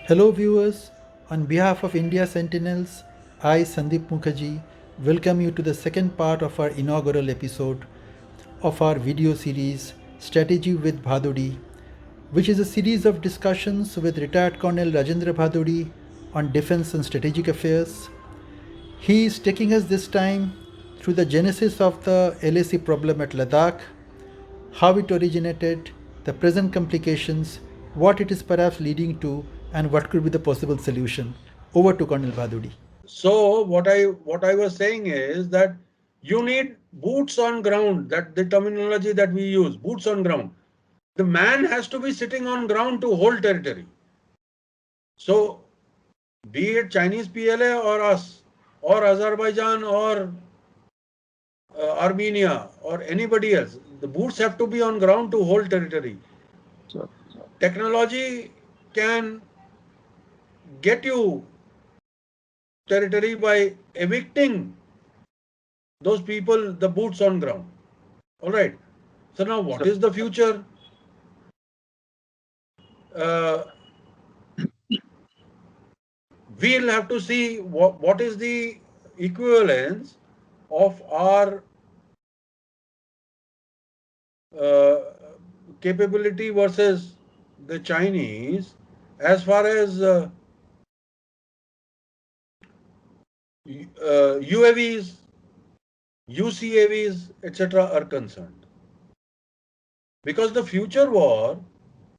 Hello viewers, on behalf of India Sentinels, I Sandeep Mukherjee welcome you to the second part of our inaugural episode of our video series Strategy with Bhaduri, which is a series of discussions with retired Colonel Rajendra Bhaduri on defense and strategic affairs. He is taking us this time through the genesis of the LAC problem at Ladakh, how it originated, the present complications, what it is perhaps leading to, and what could be the possible solution. Over to Colonel Bhaduri. So what I was saying is that you need boots on ground. That the terminology that we use, boots on ground. The man has to be sitting on ground to hold territory. So be it Chinese PLA or us or Azerbaijan or Armenia or anybody else, the boots have to be on ground to hold territory. So, Technology can get you territory by evicting those people, the boots on ground. All right. So now what so, is the future? Uh, we'll have to see what is the equivalence of our uh, capability versus the Chinese as far as UAVs, UCAVs, etc. are concerned. Because the future war,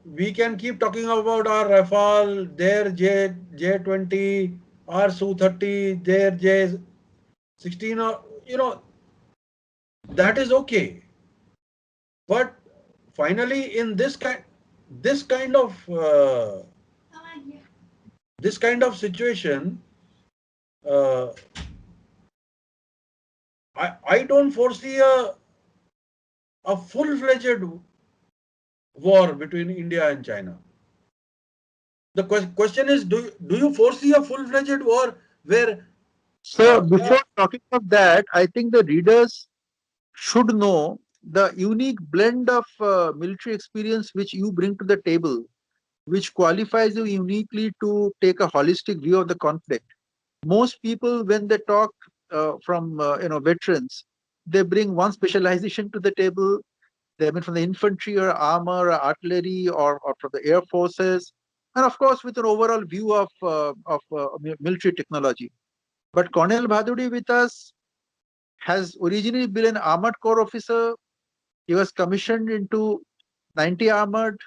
we can keep talking about our Rafale, their J20, our Su-30, their J16, or that is okay. But finally, in this kind of this kind of situation, uh, I don't foresee a full-fledged war between India and China. The question is, do you foresee a full-fledged war where so before talking of that, I think the readers should know the unique blend of military experience which you bring to the table, which qualifies you uniquely to take a holistic view of the conflict. Most people, when they talk from veterans, they bring one specialization to the table. They have been from the infantry or armor or artillery or from the air forces, and of course with an overall view of military technology. But Colonel Bhaduri with us has originally been an armored corps officer. He was commissioned into 90 armored,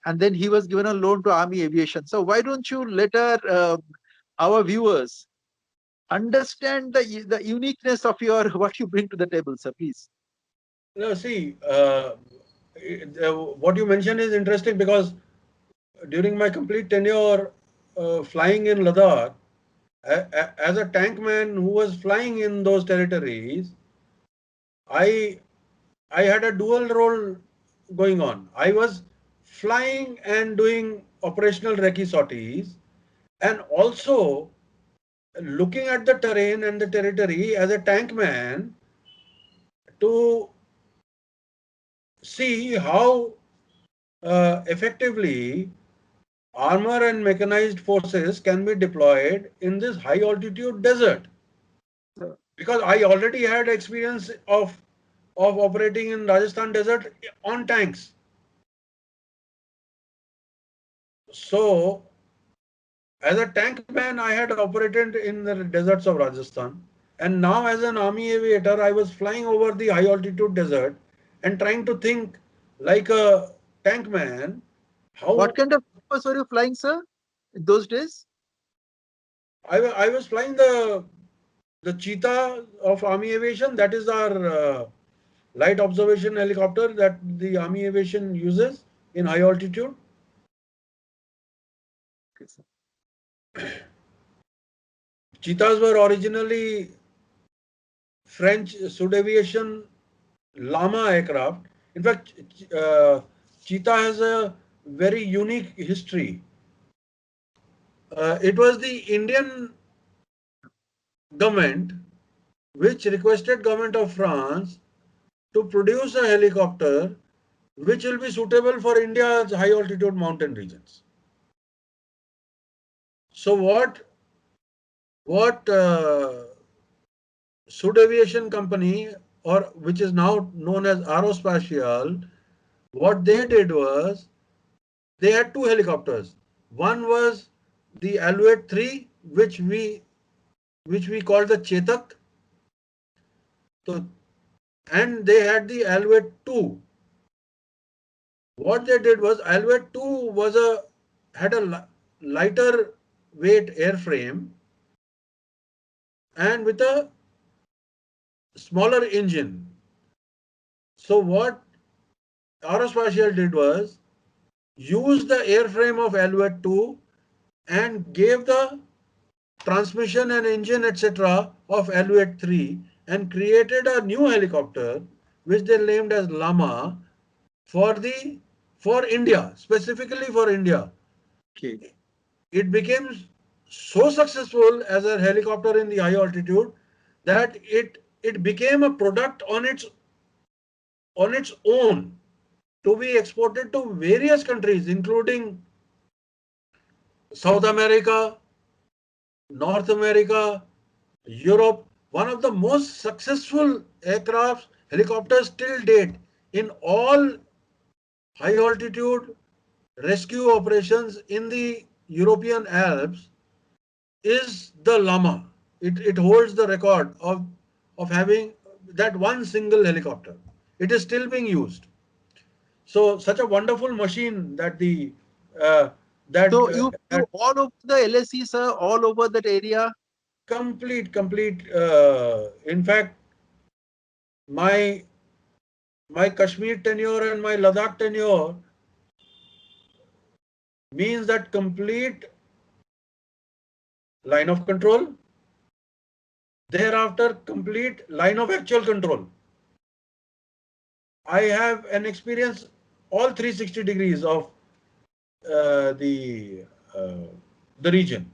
and then he was given a loan to Army Aviation. So why don't you let our viewers understand the uniqueness of your what you bring to the table, sir? Please. no, see, what you mentioned is interesting because during my complete tenure flying in Ladakh, as a tank man who was flying in those territories, I I had a dual role going on. I was flying and doing operational recce sorties, and also looking at the terrain and the territory as a tank man to see how effectively armor and mechanized forces can be deployed in this high altitude desert. So, Because I already had experience of operating in Rajasthan desert on tanks. So as a tank man, I had operated in the deserts of Rajasthan. And now as an army aviator, I was flying over the high altitude desert and trying to think like a tank man, what how kind of numbers were you flying, sir, in those days? I was flying the Cheetah of Army Aviation. That is our light observation helicopter that the Army Aviation uses in high altitude. Okay, sir. Cheetahs were originally French Sud Aviation Lama aircraft. In fact, Cheetah has a very unique history. It was the Indian government which requested government of France to produce a helicopter which will be suitable for India's high altitude mountain regions. So what Sud Aviation Company, or which is now known as Aerospatial, what they did was they had two helicopters. One was the Alouette 3, which we call the Chetak. So, and they had the Alouette 2. What they did was Alouette 2 had a lighter weight airframe and with a smaller engine. So what Aerospatial did was use the airframe of Alouette 2 and gave the transmission and engine etc. of Alouette 3 and created a new helicopter which they named as Lama for the for India, specifically for India. Okay. It became so successful as a helicopter in the high altitude that it became a product on its own to be exported to various countries, including South America, North America, Europe. One of the most successful aircrafts, helicopters till date in all high altitude rescue operations in the European Alps is the Lama. It holds the record of having that one single helicopter. It is still being used. So such a wonderful machine that the that So you flew all over the LAC, sir, all over that area. complete. In fact, my my Kashmir tenure and my Ladakh tenure means that complete line of control, thereafter complete line of actual control. I have an experience all 360 degrees of uh, the uh, the region.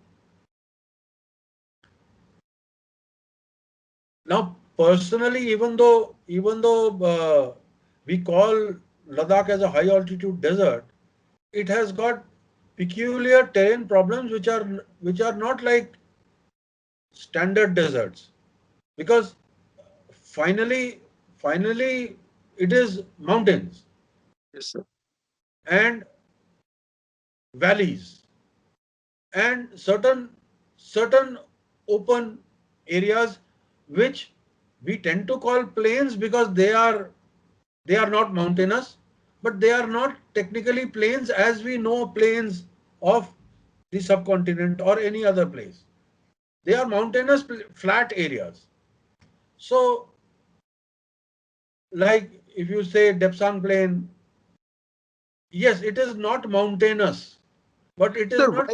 Now, personally, even though we call Ladakh as a high altitude desert, it has got peculiar terrain problems which are not like standard deserts, because finally finally it is mountains Yes, sir. and valleys and certain open areas which we tend to call plains because they are not mountainous, but they are not technically plains as we know plains of the subcontinent or any other place. They are mountainous flat areas. So like if you say Depsang plain, yes, it is not mountainous, but it is Sir, not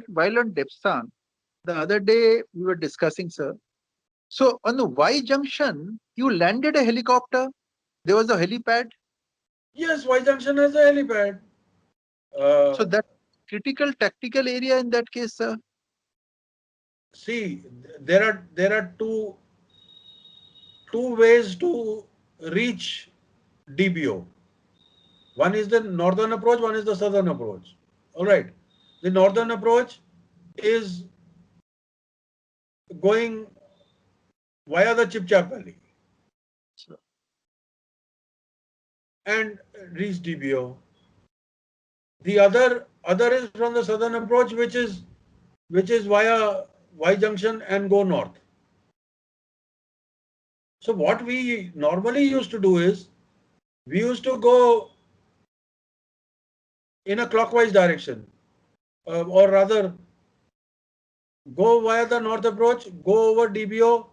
while on Depsang, the other day we were discussing, sir. So on the Y junction, you landed a helicopter. There was a helipad. yes, Y junction has a helipad. So uh, that critical tactical area in that case, sir. See, there are two ways to reach DBO. One is the northern approach, one is the southern approach. All right. The northern approach is going via the Chipchap Valley So, and reach DBO. The other is from the southern approach, which is via Y junction and go north. So what we normally used to do is we used to go in a clockwise direction, or rather go via the north approach, go over DBO,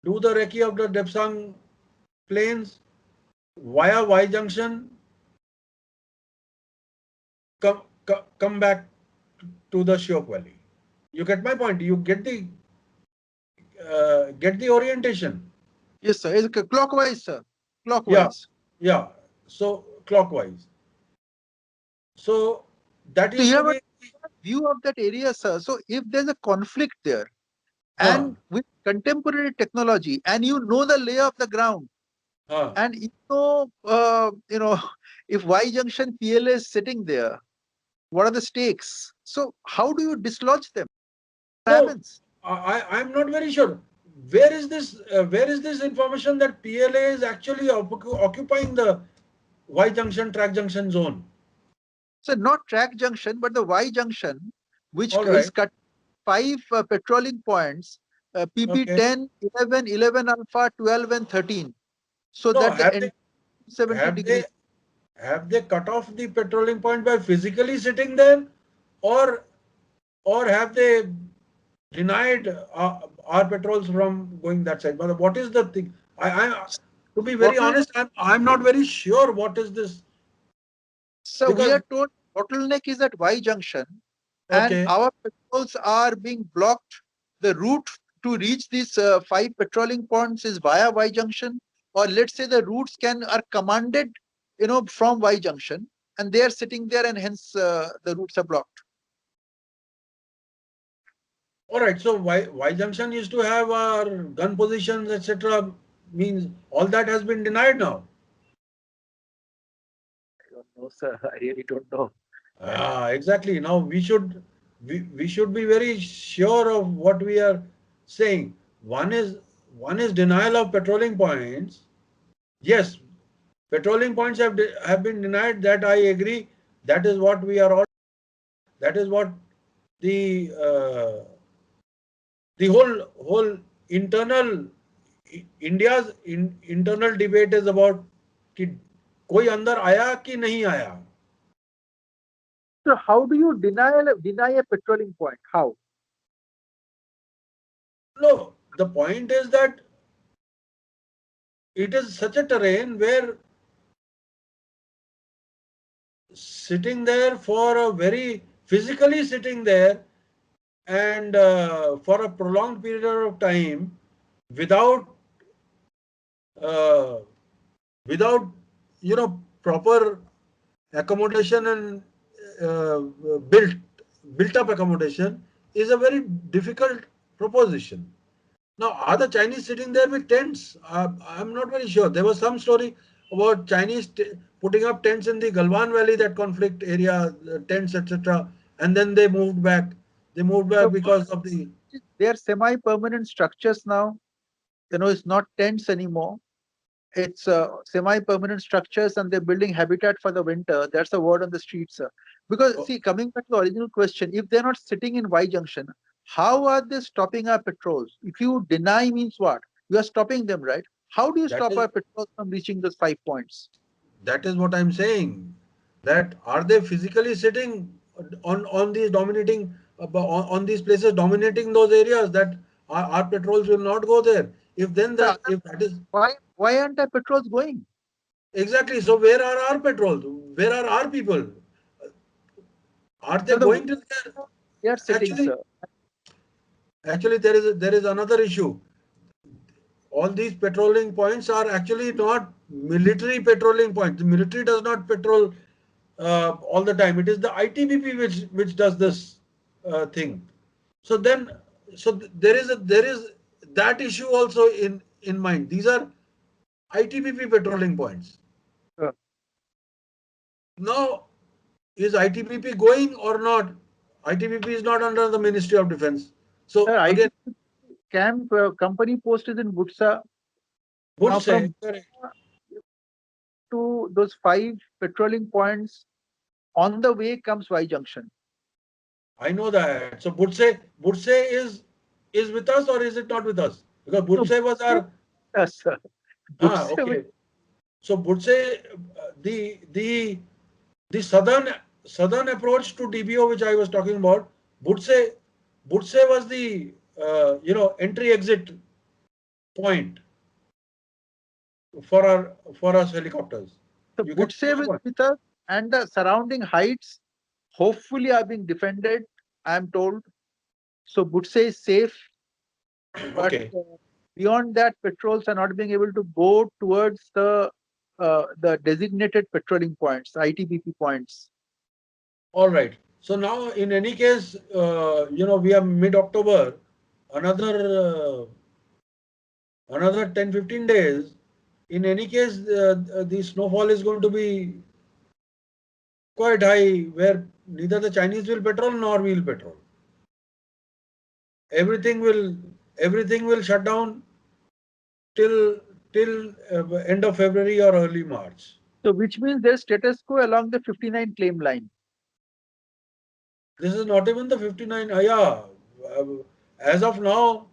do the recce of the Depsang plains via Y junction, come back to the Shiok Valley. You get my point. You get the orientation. yes, sir. It's clockwise, sir. Yeah, Clockwise. yeah. So clockwise. So that So you used to have a be. view of that area, sir. So if there's a conflict there, Huh, and with contemporary technology, and you know the lay of the ground, huh. and if Y junction PLA is sitting there, What are the stakes? So how do you dislodge them? What No, happens? I'm not very sure. Where is this? Where is this information that PLA is actually occupying the Y junction track junction zone? So not track junction, but the Y junction, which All is right. cut five patrolling points, PP Okay. 10, 11, 11 alpha, 12, and 13. So No, that the end 70 have they degrees. have they cut off the patrolling point by physically sitting there, or have they denied our patrols from going that side? But what is the thing? I to be very Bottleneck. honest, I'm not very sure what is this, So we because are told bottleneck is at Y junction, and okay, our patrols are being blocked. The route to reach these five patrolling points is via Y junction, or let's say the routes are commanded, from Y junction, and they are sitting there, and hence the routes are blocked. all right. So Y junction used to have our gun positions, etc. Means all that has been denied now. I don't know, sir. I really don't know. Exactly. Now we should be very sure of what we are saying. One is one is denial of patrolling points. Yes, patrolling points have been denied. That I agree. That is what we are all. That is what the whole internal India's internal debate is about कि कोई अंदर आया कि नहीं आया. So how do you deny a patrolling point? How? No, the point is that it is such a terrain where sitting there for a very physically sitting there and for a prolonged period of time without uh, without proper accommodation and uh, built built up accommodation is a very difficult proposition. Now, are the Chinese sitting there with tents? I'm not very sure. There was some story about Chinese putting up tents in the Galwan Valley, that conflict area, tents, etc. And then they moved back. They moved back So because of the. they are semi-permanent structures now. It's not tents anymore. It's semi-permanent structures, and they're building habitat for the winter. That's the word on the streets, sir. Because Oh, see, coming back to the original question, if they're not sitting in Y junction, how are they stopping our patrols? If you deny means what? You are stopping them, right? How do you that stop is our patrols from reaching those 5 points? that is what I'm saying. That are they physically sitting on these dominating on these places, dominating those areas, that our patrols will not go there. If then The that other, if that is why aren't our patrols going? exactly, so where are our patrols? Where are our people? Are So they going to there? they are sitting, Actually, sir. there is another issue. All these patrolling points are actually not military patrolling points. The military does not patrol all the time. It is the ITBP which does this thing. So then, there is that issue also in mind. These are ITBP patrolling points. Uh, Now, is ITBP going or not? ITBP is not under the Ministry of Defense. So IT again, camp company post is in Butsa. would Now say from correct. to those five patrolling points, on the way comes Y junction. I know that. So Budse is with us, or is it not with us? Because So Budse was our yes, sir. Butsa will okay. So Budse, the southern approach to DBO, which I was talking about, Budse was the entry exit point for us helicopters. so You can Butsa will go. with us, and the surrounding heights hopefully are being defended. I am told. So Butsa is safe, but Okay. beyond that, patrols are not being able to go towards the designated patrolling points, ITBP points. All right. So now, in any case, we are mid-October. Another another 10-15 days. In any case, the snowfall is going to be quite high, where neither the Chinese will patrol nor we will patrol. Everything will everything will shut down till end of February or early March. So which means there's status quo along the 59 claim line. This is not even the 59. Yeah, as of now,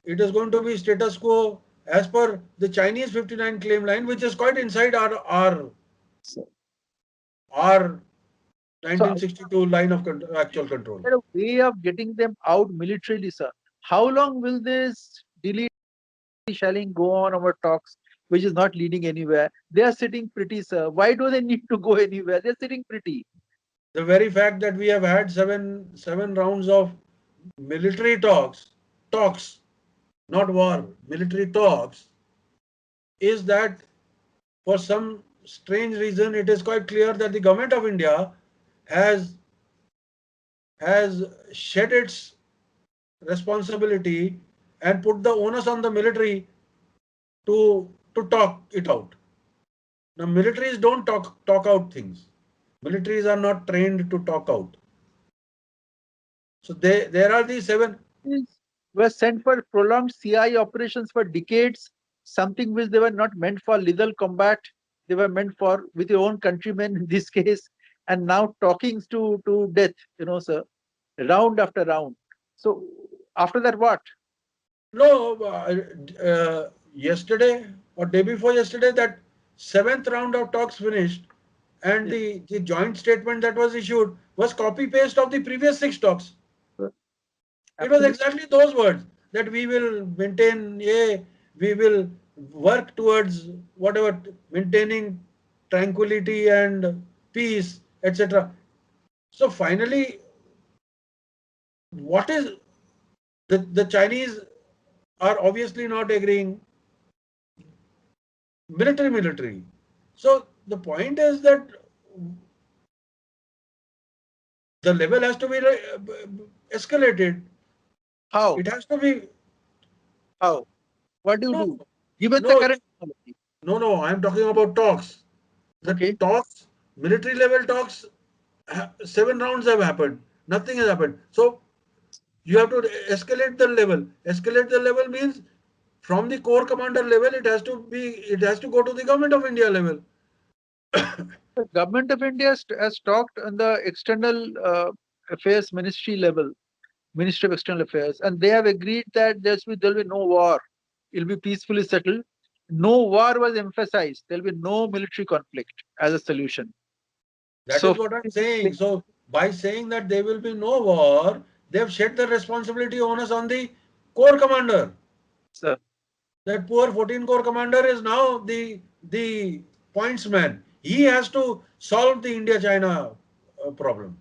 it is going to be status quo as per the Chinese 59 claim line, which is quite inside So, our so 1962 line of actual control. there a way of getting them out militarily, sir? How long will this dilly-shelling go on our talks, which is not leading anywhere? They are sitting pretty, sir. Why do they need to go anywhere? They're sitting pretty. The very fact that we have had seven rounds of military talks, not war, military talks, is that for some strange reason it is quite clear that the government of India has has shed its responsibility and put the onus on the military to talk it out. Now militaries don't talk out things. Militaries are not trained to talk out. So there are these seven. Were sent for prolonged CI operations for decades, something which they were not meant for lethal combat. They were meant for with your own countrymen in this case, and now talkings to death, sir, round after round. So after that, what? No, yesterday or day before yesterday, that seventh round of talks finished, and Yes, the joint statement that was issued was copy paste of the previous six talks. sir. It was Absolutely, exactly those words that we will maintain we will work towards whatever maintaining tranquility and peace, etc. So finally, what is the Chinese are obviously not agreeing military. So the point is that the level has to be escalated. how? It has to be How? What do you no, do? Given the no, current technology. no. I'm talking about talks. The Okay. talks, military level talks, seven rounds have happened. Nothing has happened. So you have to escalate the level. Escalate the level means from the corps commander level, it has to go to the government of India level. The government of India has talked on the external affairs ministry level, Ministry of External Affairs, and they have agreed that there'll be no war. It'll be peacefully settled. No war was emphasized. There'll be no military conflict as a solution. That So, is what I'm saying. So by saying that there will be no war, they have shed the responsibility onus on the corps commander. sir, That poor 14 corps commander is now the pointsman. He has to solve the India-China problem.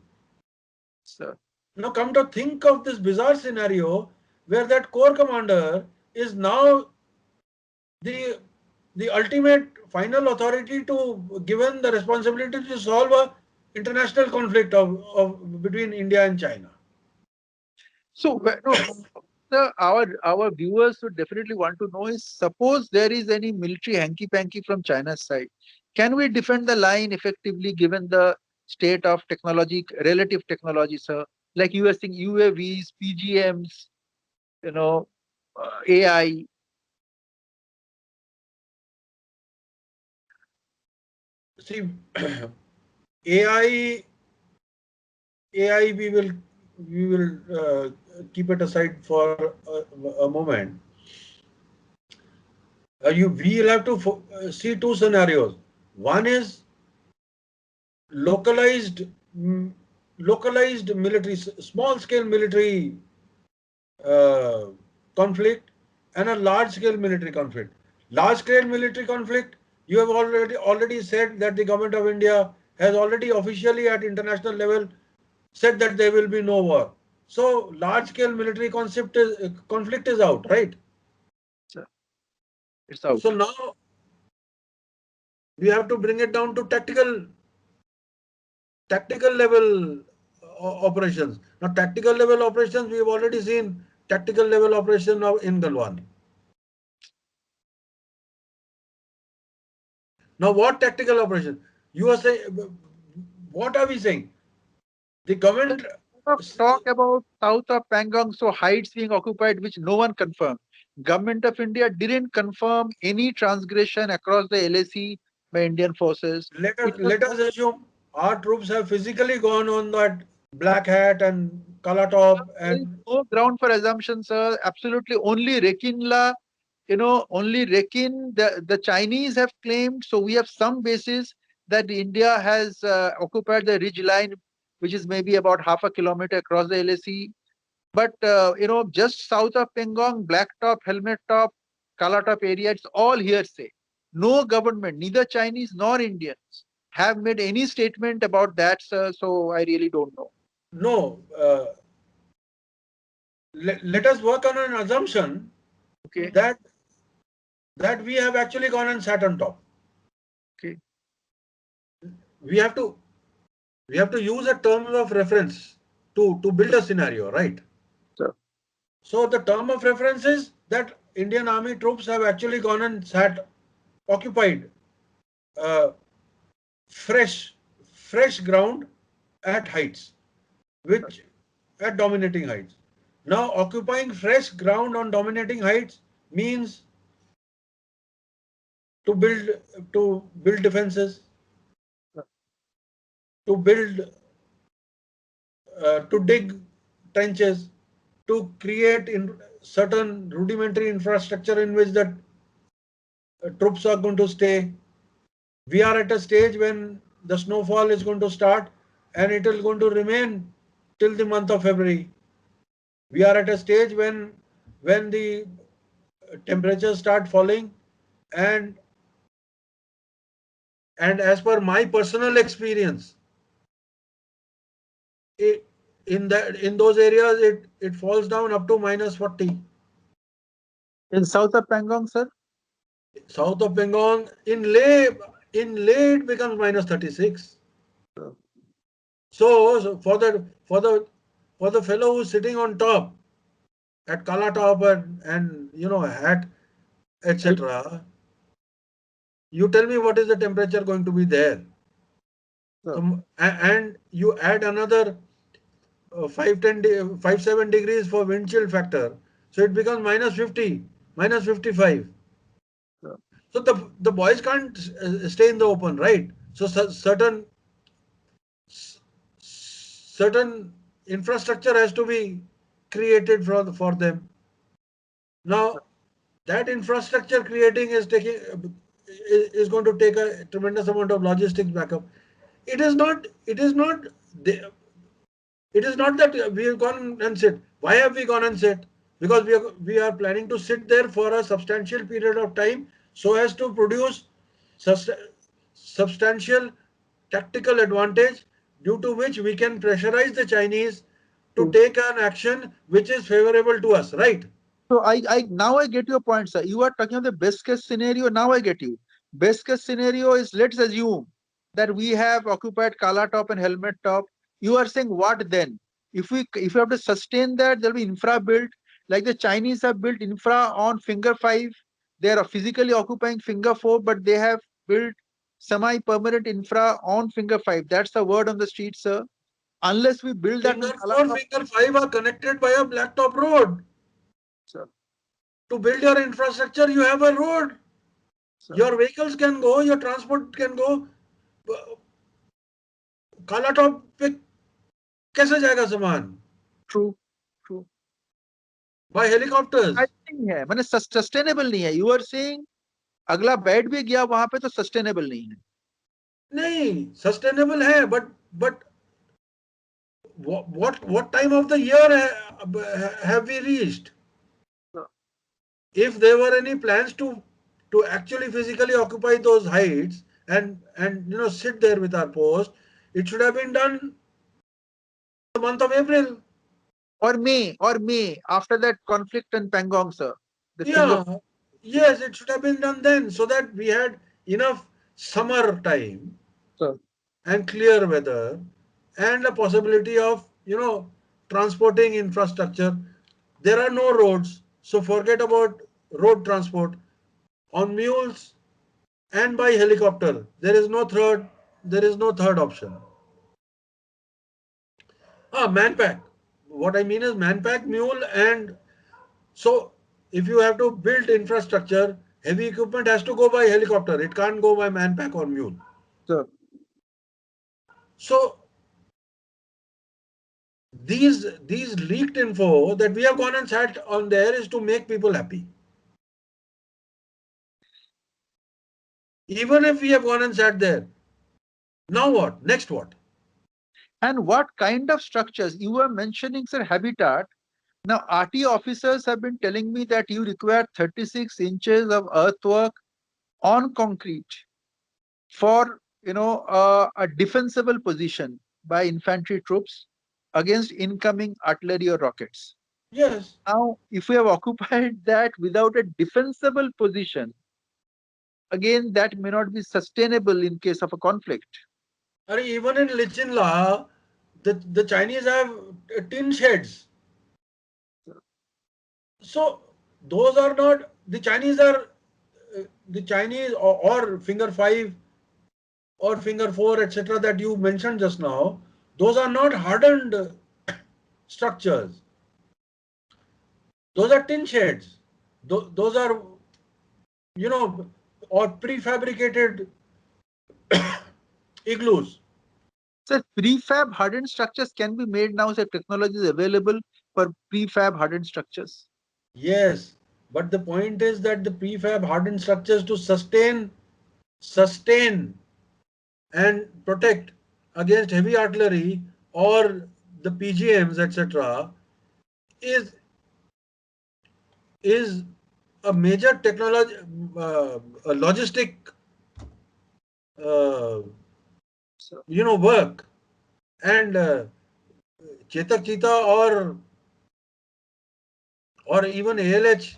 sir, Now come to think of this bizarre scenario where that corps commander is now the the ultimate final authority to given the responsibility to solve a international conflict of between India and China. so no, our viewers would definitely want to know is suppose there is any military hanky panky from China's side, can we defend the line effectively given the state of technology, relative technology, sir? Like you were saying, UAVs, PGMs, AI. See, AI AI we will keep it aside for a moment. You we will have to see two scenarios. One is localized mm, localized military, small scale military uh, conflict, and a large scale military conflict. Large scale military conflict, you have already said that the government of India has already officially at international level said that there will be no war. So large scale military conflict is out, right? Sir, it's out. So now we have to bring it down to tactical level operations. Now tactical level operations, we have already seen tactical level operation now in Galwan. Now what tactical operation? You are saying, what are we saying? The government, Of talk about south of Pangong, so heights being occupied, which no one confirmed. Government of India didn't confirm any transgression across the LAC by Indian forces. let us It was let us assume our troops have physically gone on that black hat and kala top there is and no ground for assumption, sir. Absolutely, only Rekinla, only Rekin. The Chinese have claimed. So we have some basis that India has occupied the ridge line, which is maybe about half a kilometer across the LAC. But just south of Pangong, Blacktop, Helmet Top, Kalatop area, it's all hearsay. No government, neither Chinese nor Indians, have made any statement about that, sir. So I really don't know. no. Let us work on an assumption Okay, that we have actually gone and sat on top. okay, We have to use a term of reference to build a scenario, right? sir. So the term of reference is that Indian Army troops have actually gone and occupied uh, fresh ground at heights, which at dominating heights. Now, occupying fresh ground on dominating heights means to build defenses, to build to dig trenches, to create in certain rudimentary infrastructure in which the troops are going to stay. We are at a stage when the snowfall is going to start and it is going to remain till the month of February. We are at a stage when the temperatures start falling, and as per my personal experience, it, in those areas it falls down up to -40. In south of Pangong, sir? South of Bengal, in Leh it becomes -36. So for the fellow who's sitting on top at Kala top and hat, etc., you tell me what is the temperature going to be there. Sir. So, and you add another 7 degrees for wind chill factor, so it becomes -50, -55. Sir. So the boys can't stay in the open, right? So certain infrastructure has to be created for them. Now that infrastructure creating is going to take a tremendous amount of logistics backup. It is not. It is not that we have gone and sit. Why have we gone and sit? Because we are planning to sit there for a substantial period of time so as to produce substantial tactical advantage, due to which we can pressurize the Chinese to True. take an action which is favorable to us, right? So I now I get your point, sir. You are talking of the best case scenario. Now I get you. Best case scenario is, let's assume that we have occupied Kala Top and Helmet Top. You are saying what then? If we have to sustain that, there'll be infra built, like the Chinese have built infra on Finger Five. They are physically occupying Finger Four, but they have built semi-permanent infra on Finger Five. That's the word on the street, sir. Unless we build that on Finger Kala 4, Top, finger 5 are connected by a blacktop road. sir. To build your infrastructure, you have a road. Sir. Your vehicles can go, your transport can go. काला top पे कैसे जाएगा सामान? True. True. By helicopters? नहीं है, मैंने sustainable नहीं है. यू आर सेइंग अगला बैठ भी गया वहां पे तो सस्टेनेबल नहीं है. नहीं, सस्टेनेबल है, but what time of the year have we reached? If there were any plans to actually physically occupy those heights and sit there with our post, it should have been done in the month of April. Or May after that conflict in Pangong, sir. The thing of, Yeah, yes, it should have been done then, so that we had enough summer time sir. and clear weather and the possibility of transporting infrastructure. There are no roads, so forget about road transport. On mules and by helicopter, there is no third option. Manpack. What I mean is manpack, mule, and so if you have to build infrastructure, heavy equipment has to go by helicopter. It can't go by manpack or mule. So, So these leaked info that we have gone and sat on there is to make people happy. Even if we have gone and sat there, now what? Next what? and what kind of structures? You were mentioning, sir, habitat. Now, RT officers have been telling me that you require 36 inches of earthwork on concrete for, a defensible position by infantry troops against incoming artillery or rockets. Yes. Now, if we have occupied that without a defensible position, again, that may not be sustainable in case of a conflict. Even in Lichinla, the Chinese have tin sheds. So those are not the Chinese are the Chinese or finger five or finger four, etc. that you mentioned just now. Those are not hardened structures. Those are tin sheds. Those are, you know, or prefabricated igloos. So, prefab hardened structures can be made now. So, technology is available for prefab hardened structures. Yes, but the point is that the prefab hardened structures to sustain and protect against heavy artillery or the PGMs, etc., is is a major technology, a logistic, uh, So, work. And Chetak Cheetah or even ALH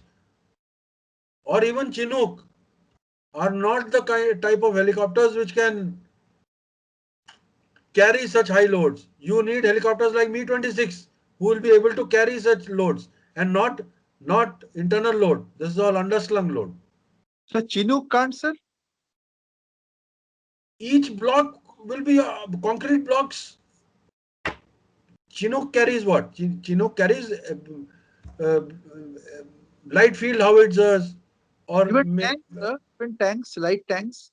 or even Chinook are not the type of helicopters which can carry such high loads. You need helicopters like Mi-26 who will be able to carry such loads and not internal load. This is all underslung load. so Chinook can't, sir? Each block will be concrete blocks. Chinook carries what? Chinook carries uh, light field howitzers or Even tanks, sir? Even tanks, light tanks?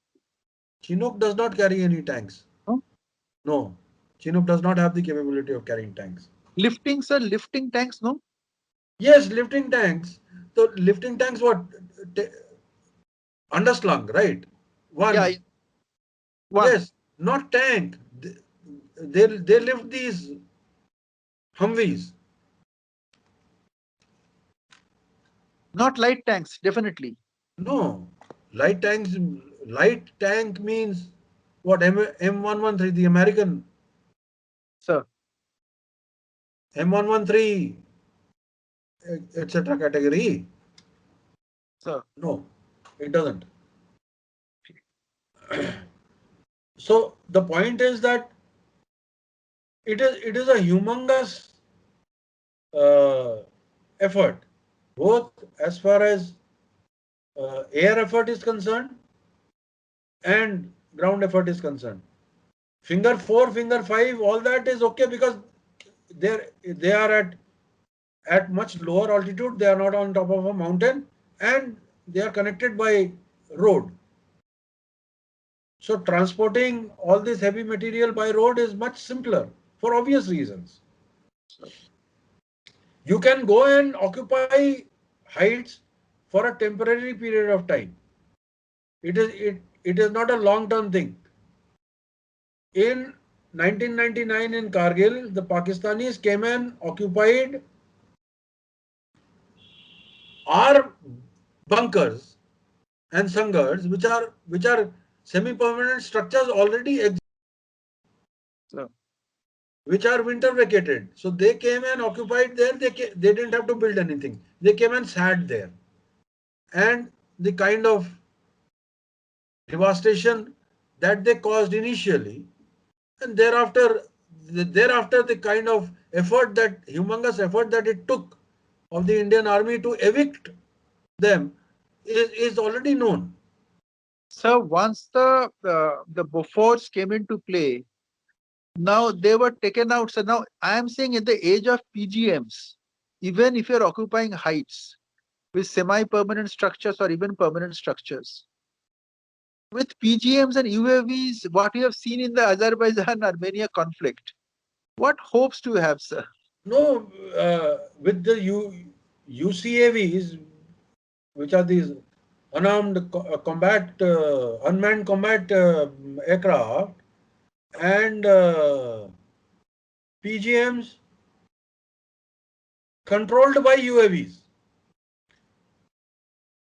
Chinook does not carry any tanks. No? No, Chinook does not have the capability of carrying tanks. Lifting, sir? Lifting tanks, no? Yes, lifting tanks. So lifting tanks what? T- Underslung, right? Yeah, yeah, One. one. Yes, not tank. They lift these Humvees. Not light tanks, definitely. No, light tanks. Light tank means what? M113, the American Sir, M113, etc. category. sir. No, it doesn't. So the point is that it is a humongous uh, effort, both as far as air effort is concerned and ground effort is concerned. Finger four, finger five, all that is okay because they are at much lower altitude. They are not on top of a mountain and they are connected by road. So transporting all this heavy material by road is much simpler for obvious reasons. You can go and occupy heights for a temporary period of time. It is not a long term thing. In 1999 in Kargil, the Pakistanis came and occupied our bunkers and sangars, which are semi-permanent structures already Sir. which are winter vacated. So they came and occupied there. They didn't have to build anything. They came and sat there, and the kind of devastation that they caused initially, and thereafter the kind of effort that humongous effort that it took of the Indian Army to evict them is already known. So once the Bofors came into play, Now they were taken out. So now I am saying in the age of PGMs, even if you're occupying heights with semi-permanent structures or even permanent structures, with PGMs and UAVs, what you have seen in the Azerbaijan-Armenia conflict, what hopes do you have, sir? No, with the UCAVs, which are these unmanned combat aircraft, and PGMs controlled by UAVs.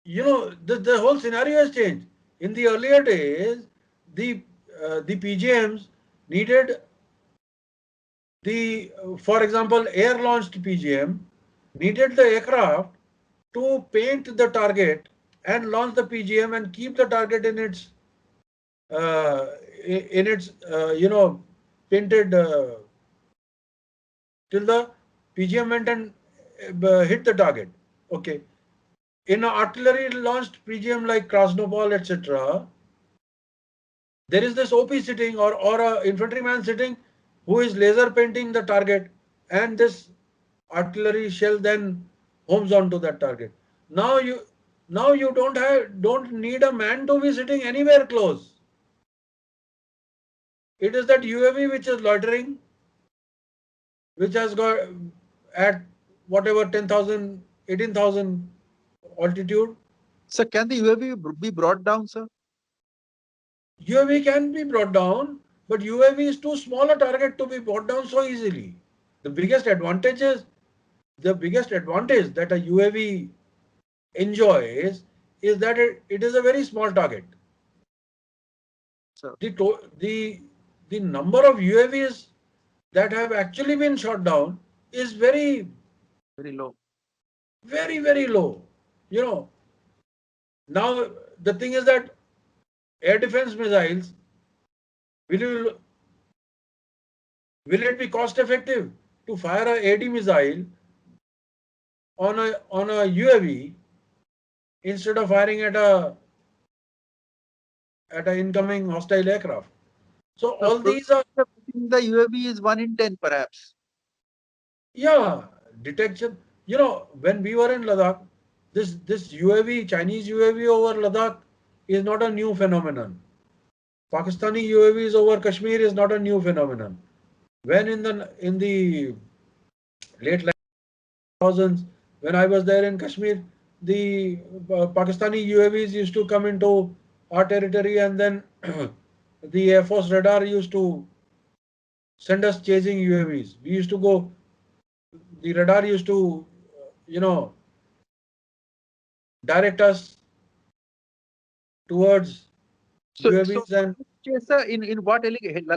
The whole scenario has changed. In the earlier days, the the PGMs needed for example, air launched PGM needed the aircraft to paint the target and launch the PGM and keep the target uh, in its painted till the PGM went and hit the target. Okay. In an artillery launched PGM like Krasnopol, etc., there is this OP sitting or a infantryman sitting who is laser painting the target, and this artillery shell then homes onto that target. Now you don't need a man to be sitting anywhere close. It is that UAV which is loitering, which has got at whatever 10,000, 18,000 altitude. So can the UAV be brought down, sir? UAV can be brought down, but UAV is too small a target to be brought down so easily. The biggest advantage is the biggest advantage that a UAV enjoys is that it is a very small target. So The number of UAVs that have actually been shot down is very, very low. very low. You know, now the thing is that air defense missiles, will you, will it be cost effective to fire a AD missile on a UAV instead of firing at an incoming hostile aircraft? So So all these are, probability of hitting the UAV is 1 in 10, perhaps. yeah, detection. When we were in Ladakh, this UAV, Chinese UAV over Ladakh is not a new phenomenon. Pakistani UAVs over Kashmir is not a new phenomenon. When in the late 2000s, when I was there in Kashmir, the Pakistani UAVs used to come into our territory, and then the Air Force radar used to send us chasing UAVs. We used to go, the radar used to, you know, direct us towards So UAVs, and chaser in what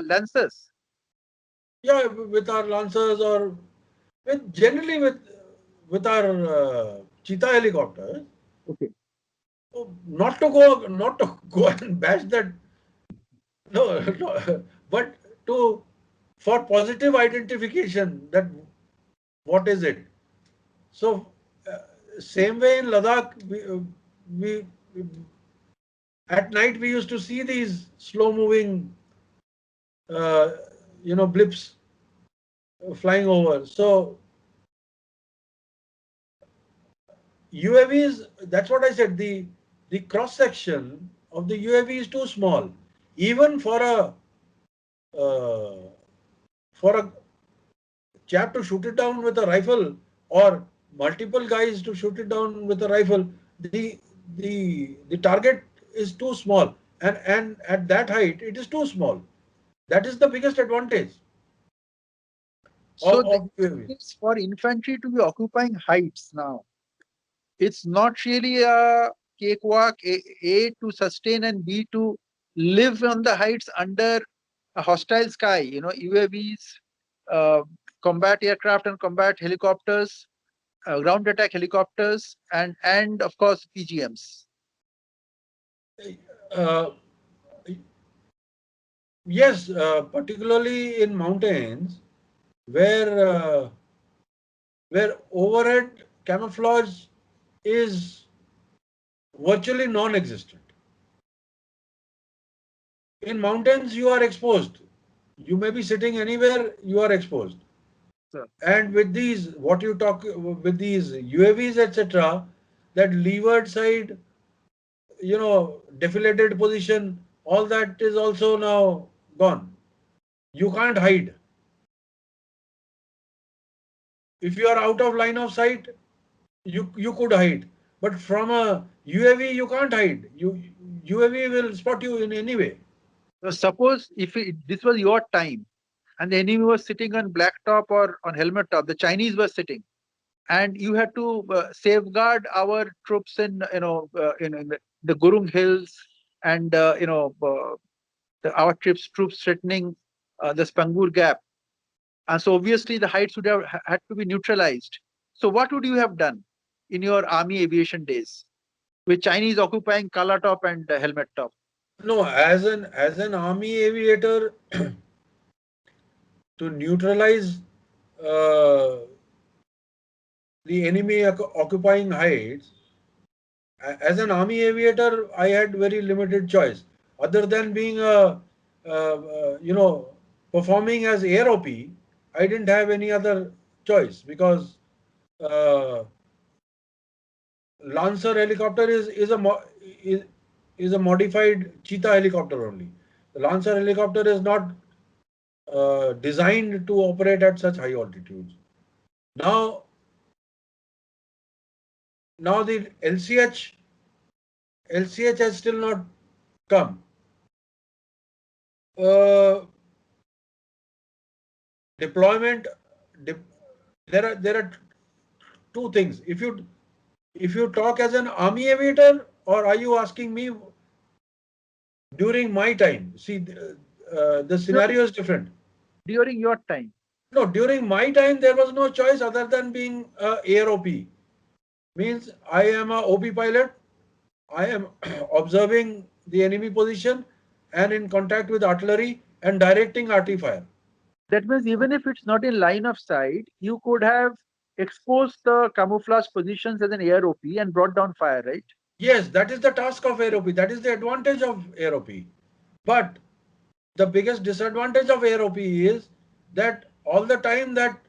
lances? yeah, with our Lancers or generally with our Cheetah helicopters. Okay. Not to go and bash that. No, no, but to for positive identification that what is it. So same way in Ladakh, we at night we used to see these slow moving uh, blips flying over. So UAVs, that's what I said. The cross section of the UAV is too small, even uh, for a chap to shoot it down with a rifle, or multiple guys to shoot it down with a rifle. The target is too small, and at that height it is too small. That is the biggest advantage So the of UAV. is for infantry to be occupying heights now. It's not really a cakewalk, A to sustain and B to live on the heights under a hostile sky, UAVs, uh, combat aircraft and combat helicopters, ground attack helicopters, and of course PGMs. Uh, yes, particularly in mountains where where overhead camouflage is virtually non-existent. In mountains, you are exposed. You may be sitting anywhere, you are exposed. Sir. And with these, what you talk with these UAVs, etc., that leeward side, defilated position, all that is also now gone. You can't hide. If you are out of line of sight, you could hide. But from a UAV, you can't hide. UAV will spot you in any way. So suppose if this was your time and the enemy was sitting on black top or on helmet top, the Chinese were sitting, and you had to safeguard our troops in in the Gurung Hills and our troops threatening the Spangur Gap, and so obviously the heights would have had to be neutralized. So what would you have done in your army aviation days with Chinese occupying Kala top and helmet top? No, as an army aviator, to neutralize uh, the enemy occupying heights, as an army aviator, I had very limited choice. Other than being performing as air OP, I didn't have any other choice because uh, Lancer helicopter is a modified Cheetah helicopter only. The Lancer helicopter is not designed to operate at such high altitudes. Now, now the LCH has still not come. Uh, Deployment. De- there are two things. If you talk as an army aviator, or are you asking me during my time? See, the During, scenario is different. during your time. No, during my time there was no choice other than being air OP. Means I am a OP pilot. I am observing the enemy position and in contact with artillery and directing artillery fire. That means even if it's not in line of sight, you could have exposed the camouflage positions as an air OP and brought down fire, right? Yes, that is the task of air OP. That is the advantage of air OP. But the biggest disadvantage of air OP is that all the time that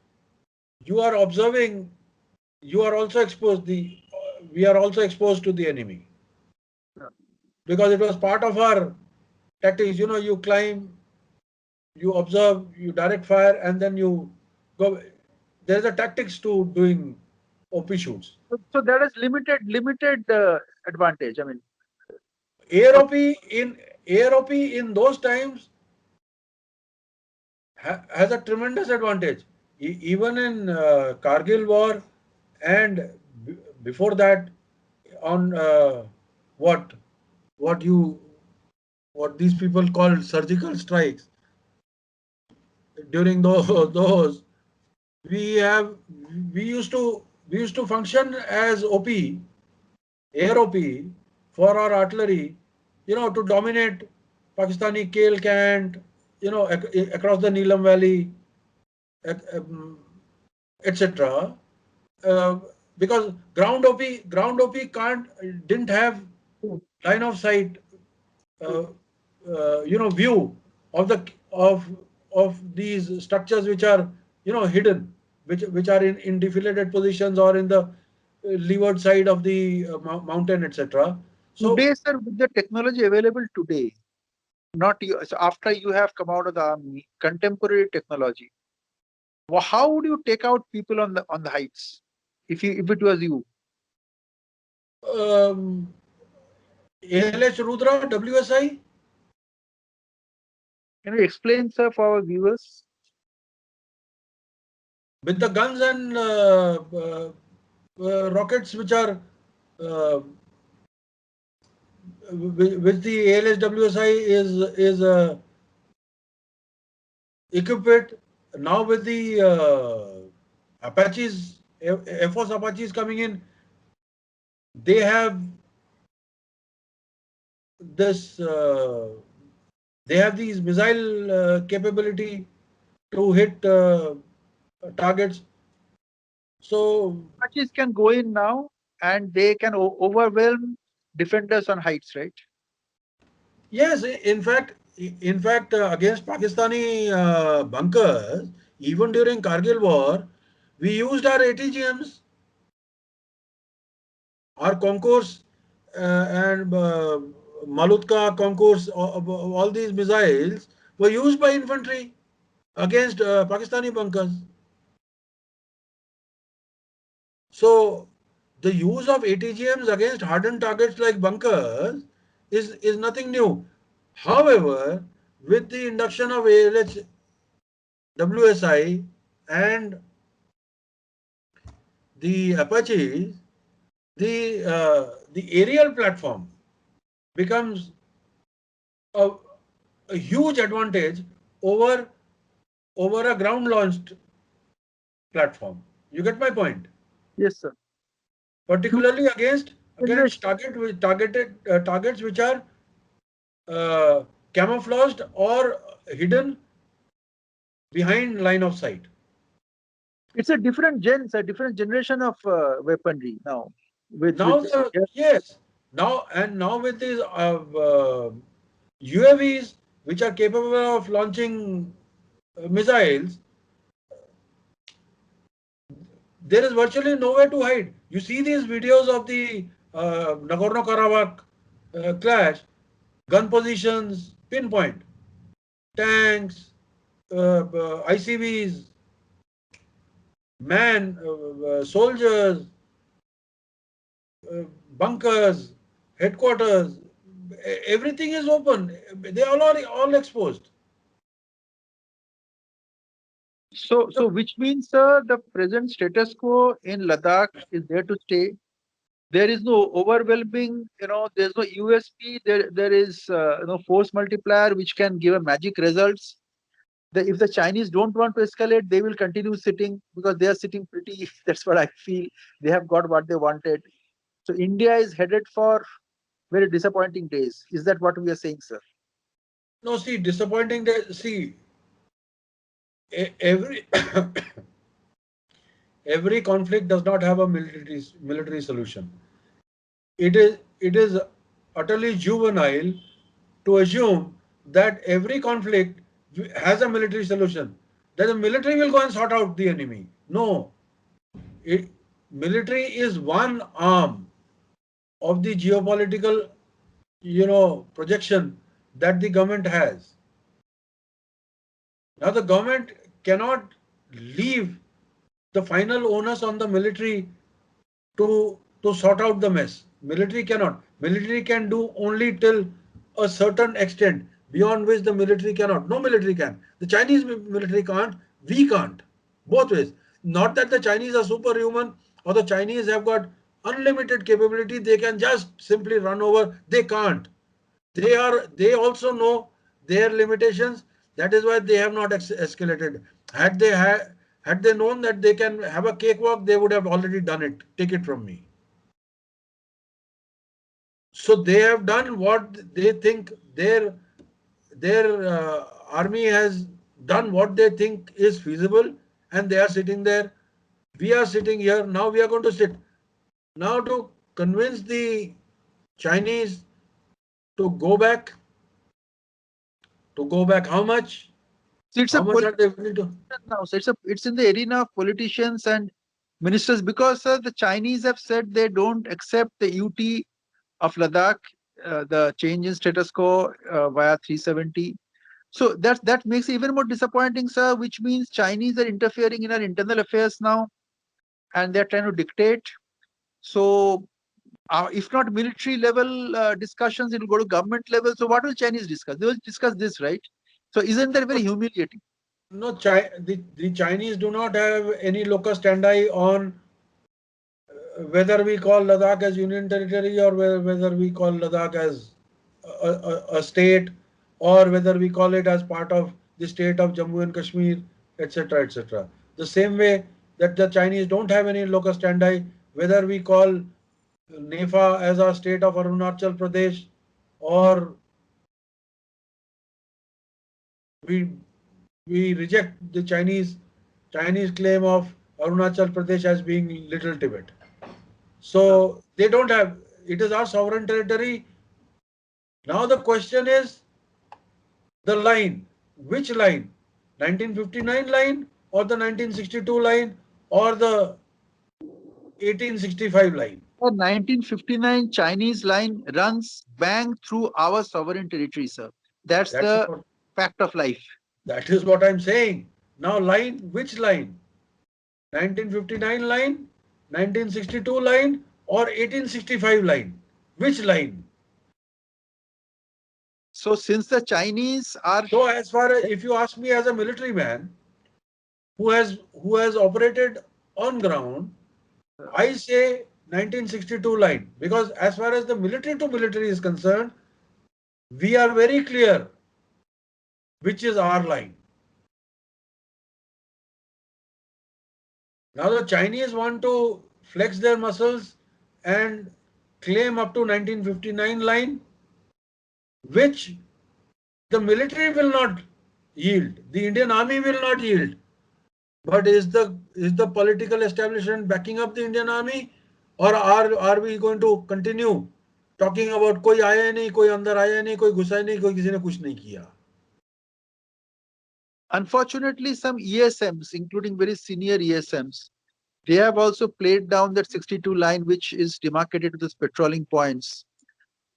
you are observing, you are also exposed. We are also exposed to the enemy because it was part of our tactics. You climb, you observe, you direct fire, and then you go. There's a tactics to doing OP shoots. So that is limited advantage. I mean, Air OP in Air OP in those times has a tremendous advantage. Even in Kargil war and before that, on what what you what these people call surgical strikes, during those we have we used to function as OP, air OP, for our artillery, to dominate Pakistani Kale Cant, across the Neelam Valley, etc. Uh, because ground OP didn't have line of sight, uh, view of these structures which are hidden, which are in defilated positions or in the leeward side of the mountain, etc. So today, sir, with the technology available today, not you, so after you have come out of the army, contemporary technology, how would you take out people on the heights if it was you? um, ALH Rudra WSI Can you explain, sir, for our viewers? with the guns and rockets which are uh, which the ALHWSI is equipped now with the Apaches, Air Force Apaches coming in. They have this. They have these missile capability to hit targets. So Apaches can go in now and they can overwhelm defenders on heights, right? yes, in fact, In fact, against Pakistani bunkers, even during Kargil war, we used our ATGMs, our concourse, and Malutka concourse, all these missiles were used by infantry against Pakistani bunkers. So the use of ATGMs against hardened targets like bunkers is nothing new. However, with the induction of ALH WSI and the Apaches, the aerial platform becomes a, a huge advantage over over a ground launched platform. You get my point? Yes, sir. Huge Particularly against generation. targets which are uh, camouflaged or hidden behind line of sight. It's a different a different generation of weaponry now. With Now yes, now with these UAVs which are capable of launching missiles, there is virtually nowhere to hide. You see these videos of the Nagorno-Karabakh clash, gun positions, pinpoint, tanks, ICVs, soldiers, uh, bunkers, headquarters, everything is open. They are all exposed. so which means, sir, the present status quo in Ladakh is there to stay. There is no overwhelming, there's no USP. There is no force multiplier which can give a magic results. If the Chinese don't want to escalate, they will continue sitting because they are sitting pretty. That's what I feel. They have got what they wanted. So India is headed for very disappointing days. Is that what we are saying, sir? No, see, disappointing. See, every every conflict does not have a military solution. It is utterly juvenile to assume that every conflict has a military solution. That the military will go and sort out the enemy. No, it, military is one arm of the geopolitical, projection that the government has. Now the government cannot leave the final onus on the military to sort out the mess. Military cannot. Military can do only till a certain extent, beyond which the military cannot. No military can. The Chinese military can't. We can't. Both ways. Not that the Chinese are superhuman or the Chinese have got unlimited capability. They can just simply run over. They can't. They also know their limitations. That is why they have not escalated. Had they known that they can have a cakewalk, they would have already done it. Take it from me. So they have done what they think their army has done what they think is feasible, and they are sitting there. We are sitting here now. We are going to sit now to convince the Chinese to go back. To go back, how much? So it's a How much politician are they willing to? now. So it's in the arena of politicians and ministers because, sir, the Chinese have said they don't accept the UT of Ladakh, the change in status quo via 370. So that makes it even more disappointing, sir. Which means Chinese are interfering in our internal affairs now, and they're trying to dictate. So, if not military level discussions, it will go to government level. So, what will Chinese discuss? They will discuss this, right? So, isn't that very humiliating? No, the Chinese do not have any locus standi on whether we call Ladakh as union territory or whether we call Ladakh as a state or whether we call it as part of the state of Jammu and Kashmir, etc., etc. The same way that the Chinese don't have any locus standi whether we call NEFA as our state of Arunachal Pradesh or we we reject the Chinese claim of Arunachal Pradesh as being Little Tibet. Uh, So they don't have, it is our sovereign territory. Now the question is, the line. Which line? 1959 line or the 1962 line or the 1865 line? The 1959 Chinese line runs bang through our sovereign territory, sir. That's That's the what fact of life. that is what I'm saying. Now line, which line? 1959 line, 1962 line or 1865 line? Which line? So since the Chinese are So as far as if you ask me as a military man who has operated on ground, I say 1962 line because as far as the military to military is concerned, we are very clear which is our line. Now the Chinese want to flex their muscles and claim up to 1959 line, which the military will not yield, the Indian army will not yield. But is the political establishment backing up the Indian army, or are we going to continue talking about कोई आया नहीं, कोई अंदर आया नहीं, कोई घुसा नहीं, कोई किसी ने कुछ नहीं किया? unfortunately some ESMs, including very senior ESMs, they have also played down that 62 line, which is demarcated to these patrolling points.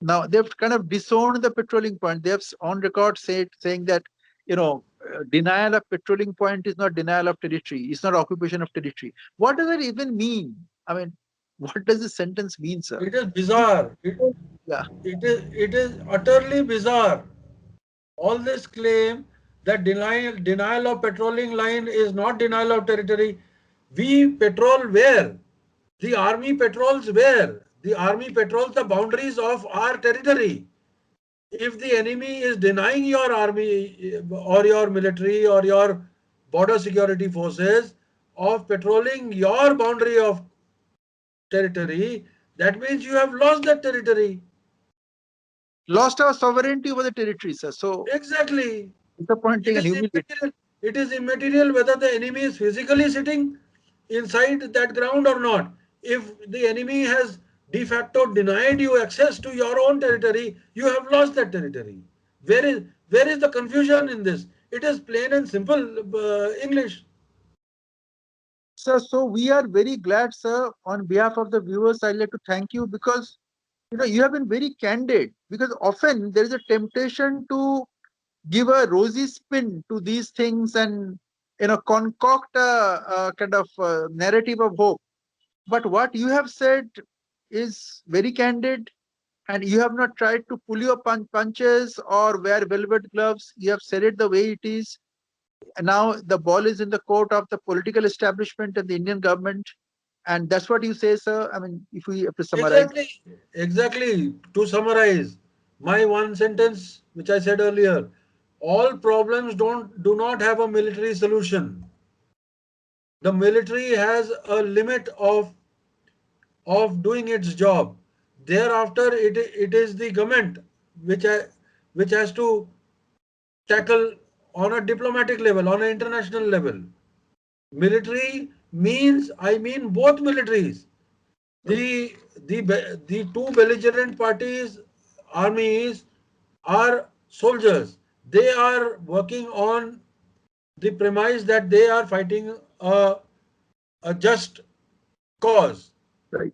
Now they've kind of disowned the patrolling point. They have on record saying that denial of patrolling point is not denial of territory. It's not occupation of territory. What does that even mean? I mean, what does this sentence mean, sir? It is bizarre. Yeah. It is utterly bizarre. All this claim that denial of patrolling line is not denial of territory. We patrol where? The army patrols where? The army patrols the boundaries of our territory. If the enemy is denying your army or your military or your border security forces of patrolling your boundary of territory, that means you have lost that territory. Lost our sovereignty over the territory, sir. So Exactly. disappointing It and is humiliating. immaterial. It is immaterial whether the enemy is physically sitting inside that ground or not. If the enemy has de facto denied you access to your own territory, you have lost that territory. Where is the confusion in this? It is plain and simple English. Sir, so we are very glad, sir. On behalf of the viewers, I'd like to thank you because you have been very candid. Because often there is a temptation to give a rosy spin to these things and concoct a kind of narrative of hope. But what you have said is very candid, and you have not tried to pull your punches or wear velvet gloves. You have said it the way it is. And now the ball is in the court of the political establishment and the Indian government. And that's what you say, sir. I mean, if we have to summarize. Exactly. Exactly. To summarize, my one sentence which I said earlier, all problems do not have a military solution. The military has a limit of doing its job. Thereafter, it is the government which which has to tackle on a diplomatic level, on an international level. Military means, I mean both militaries. The two belligerent parties, armies, are soldiers. They are working on the premise that they are fighting a just cause. Right.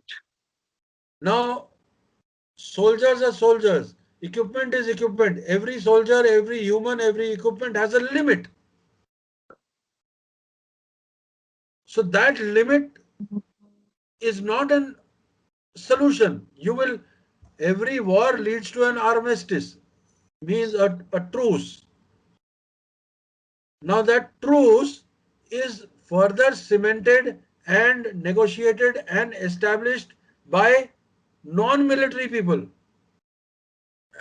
Now, soldiers are soldiers. Equipment is equipment. Every soldier, every human, every equipment has a limit. So that limit is not an solution. Every war leads to an armistice, means a truce. Now that truce is further cemented and negotiated and established by non-military people,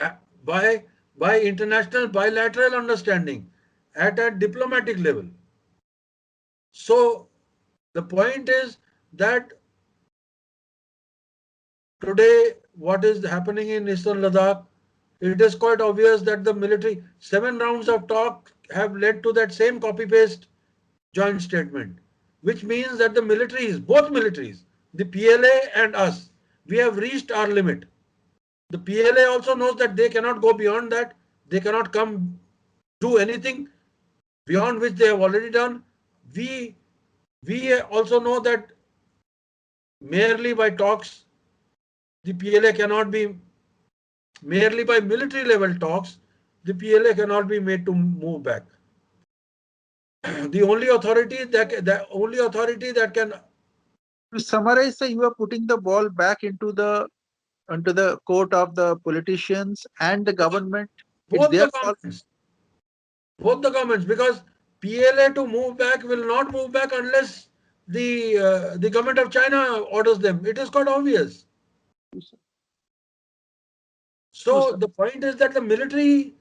uh, by by international bilateral understanding at a diplomatic level. So the point is that today what is happening in eastern Ladakh, it is quite obvious that the military 7 rounds of talk have led to that same copy paste joint statement, which means that the militaries, both militaries, the PLA and us, we have reached our limit. The PLA also knows that they cannot go beyond that. They cannot come do anything beyond which they have already done. We we also know that merely by talks, the PLA cannot be merely by military level talks, the PLA cannot be made to move back. The only authority that can To summarize, sir, you are putting the ball back into the court of the politicians and the government. It's both their the call. governments, both the governments, because PLA to move back will not move back unless the government of China orders them. It is quite obvious. True, So sir. the point is that the military,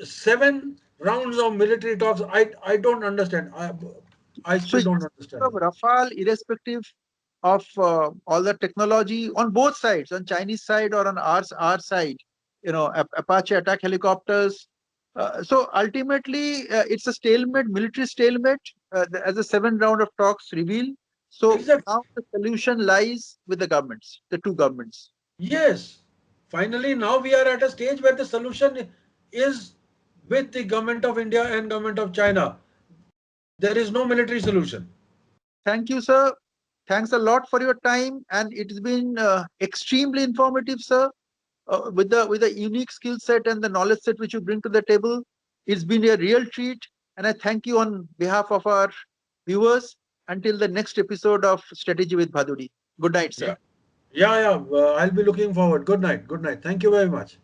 7 rounds of military talks. I don't understand. I So still don't irrespective understand of it. Rafale, irrespective of all the technology on both sides, on Chinese side or on our side, Apache attack helicopters. So ultimately, it's a stalemate, military stalemate, as the 7 round of talks reveal. So Exactly. now the solution lies with the governments, the two governments. Yes. Finally, now we are at a stage where the solution is with the government of India and government of China. There is no military solution. Thank you, sir. Thanks a lot for your time, and it's been extremely informative, sir. With the unique skill set and the knowledge set which you bring to the table. It's been a real treat, and I thank you on behalf of our viewers. Until the next episode of Strategy with Bhaduri. Good night, sir. Yeah. Yeah, yeah. I'll be looking forward. Good night. Good night. Thank you very much.